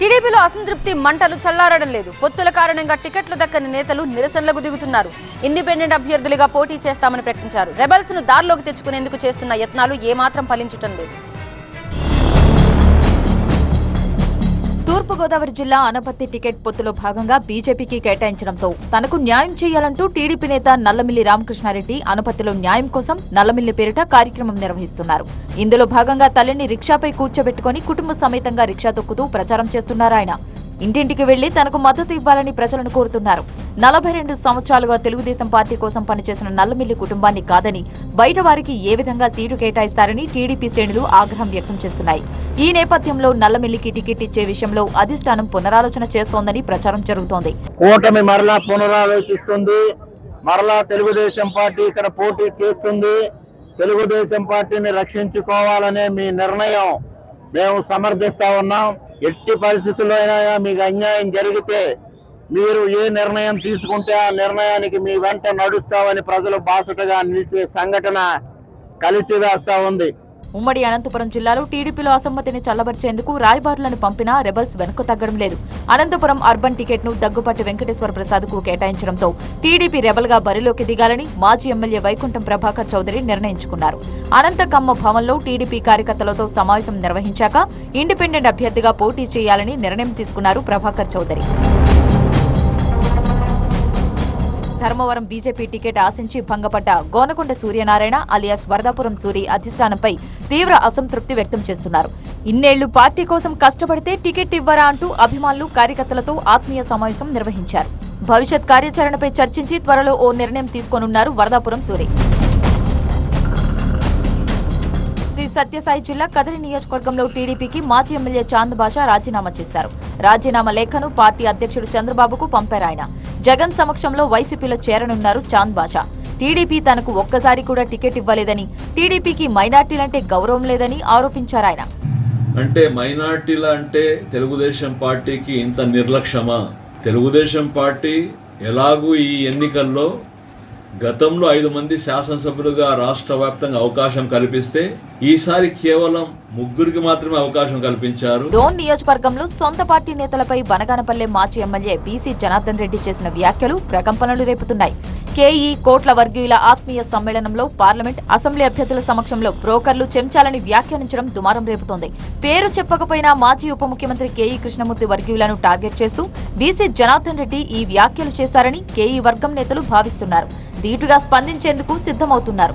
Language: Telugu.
టీడీపీలో అసంతృప్తి మంటలు చల్లారడం లేదు. పొత్తుల కారణంగా టికెట్లు దక్కని నేతలు నిరసనలకు దిగుతున్నారు. ఇండిపెండెంట్ అభ్యర్థులుగా పోటీ చేస్తామని ప్రకటించారు. రెబల్స్ ను దారిలోకి తెచ్చుకునేందుకు చేస్తున్న యత్నాలు ఏమాత్రం ఫలించటం లేదు. తూర్పుగోదావరి జిల్లా అనపర్తి టికెట్ పొత్తులో భాగంగా బీజేపీకి కేటాయించడంతో తనకు న్యాయం చేయాలంటూ టీడీపీ నేత నల్లమిల్లి రామకృష్ణారెడ్డి అనపర్తిలో న్యాయం కోసం నల్లమిల్లి పేరిట కార్యక్రమం నిర్వహిస్తున్నారు. ఇందులో భాగంగా తల్లిని రిక్షాపై కూర్చోబెట్టుకుని కుటుంబ సమేతంగా రిక్షా తొక్కుతూ ప్రచారం చేస్తున్నారు. ఆయన ఇంటింటికి వెళ్లి తనకు మద్దతు ఇవ్వాలని ప్రజలను కోరుతున్నారు. 42 సంవత్సరాలుగా తెలుగుదేశం పార్టీ కోసం పనిచేసిన నల్లమిల్లి కుటుంబాన్ని కాదని బయట వారికి ఏ విధంగా సీటు కేటాయిస్తారని టీడీపీ శ్రేణులు ఆగ్రహం వ్యక్తం చేస్తున్నాయి. ఈ నేపథ్యంలో నల్లమిల్లికి టికెట్ ఇచ్చే విషయంలో అధిష్టానం పునరాలోచన చేస్తోందని ప్రచారం జరుగుతోంది. కూటమి మరలా పునరాలోచిస్తుంది. మరలా తెలుగుదేశం పార్టీ ఇక్కడ పోటీ చేస్తుంది. తెలుగుదేశం పార్టీని రక్షించుకోవాలనే మీ నిర్ణయం మేము సమర్థిస్తా ఉన్నాం. ఎట్టి పరిస్థితుల్లో అయినా మీకు అన్యాయం జరిగితే మీరు ఏ నిర్ణయం తీసుకుంటే ఆ నిర్ణయానికి మీ వెంట నడుస్తామని ప్రజలు బాసటగా నిలిచే సంఘటన కలిచివేస్తా ఉంది. ఉమ్మడి అనంతపురం జిల్లాలో టీడీపీలో అసమ్మతిని చల్లబరిచేందుకు రాయబారులను పంపినా రెబల్స్ వెనక్కు తగ్గడం లేదు. అనంతపురం అర్బన్ టికెట్ ను దగ్గుపాటి వెంకటేశ్వర ప్రసాద్ కు కేటాయించడంతో టీడీపీ రెబల్ గా బరిలోకి దిగాలని మాజీ ఎమ్మెల్యే వైకుంఠం ప్రభాకర్ చౌదరి నిర్ణయించుకున్నారు. అనంతకమ్మ భవన్లో టీడీపీ కార్యకర్తలతో సమావేశం నిర్వహించాక ఇండిపెండెంట్ అభ్యర్థిగా పోటీ చేయాలని నిర్ణయం తీసుకున్నారు ప్రభాకర్ చౌదరి. ధర్మవరం బీజేపీ టికెట్ ఆశించి భంగపడ్డ గోనకొండ సూర్యనారాయణ అలియాస్ వరదాపురం సూరి అధిష్టానంపై తీవ్ర అసంతృప్తి వ్యక్తం చేస్తున్నారు. ఇన్నేళ్లు పార్టీ కోసం కష్టపడితే టికెట్ ఇవ్వరా అంటూ అభిమానులు కార్యకర్తలతో ఆత్మీయ సమావేశం నిర్వహించారు. భవిష్యత్ కార్యాచరణపై చర్చించి త్వరలో ఓ నిర్ణయం తీసుకోనున్నారు వరదాపురం సూరి. శ్రీ సత్యసాయి జిల్లా కదిరి నియోజకవర్గంలో టీడీపీకి మాజీ ఎమ్మెల్యే చాంద్ బాషా రాజీనామా చేశారు. రాజీనామా లేఖను పార్టీ అధ్యక్షుడు చంద్రబాబుకు పంపారు. ఆయన జగన్ సమక్షంలో వైసీపీలో చేరనున్నారు చాంద్ బాషా. టీడీపీ తనకు ఒక్కసారి కూడా టికెట్ ఇవ్వలేదని, టీడీపీకి మైనార్టీలంటే గౌరవం లేదని ఆరోపించారు. ఆయన అంటే మైనార్టీల అంటే తెలుగుదేశం పార్టీకి ఇంత నిర్లక్ష్యమా? తెలుగుదేశం పార్టీ ఎలాగూ ఈ ఎన్నికల్లో గతంలో 5 మంది శాసనసభ్యులుగా రాష్ట్ర వ్యాప్తంగా అవకాశం కల్పిస్తే ఈసారి కేవలం 3 మాత్రమే అవకాశం కల్పించారు. డోన్ నియోజకవర్గంలో సొంత పార్టీ నేతలపై బనగానపల్లె మాజీ ఎమ్మెల్యే బీసీ జనార్దన్ రెడ్డి చేసిన వ్యాఖ్యలు ప్రకంపనలు రేపుతున్నాయి. కేఈ కోట్ల వర్గీయుల ఆత్మీయ సమ్మేళనంలో పార్లమెంట్, అసెంబ్లీ అభ్యర్థుల సమక్షంలో బ్రోకర్లు చెంచాలని వ్యాఖ్యానించడం దుమారం రేపుతోంది. పేరు చెప్పకపోయినా మాజీ ఉప ముఖ్యమంత్రి కేఈ కృష్ణమూర్తి వర్గీయులను టార్గెట్ చేస్తూ బీసీ జనార్దన్ రెడ్డి ఈ వ్యాఖ్యలు చేశారని కేఈ వర్గం నేతలు భావిస్తున్నారు. ధీటుగా స్పందించేందుకు సిద్ధమవుతున్నారు.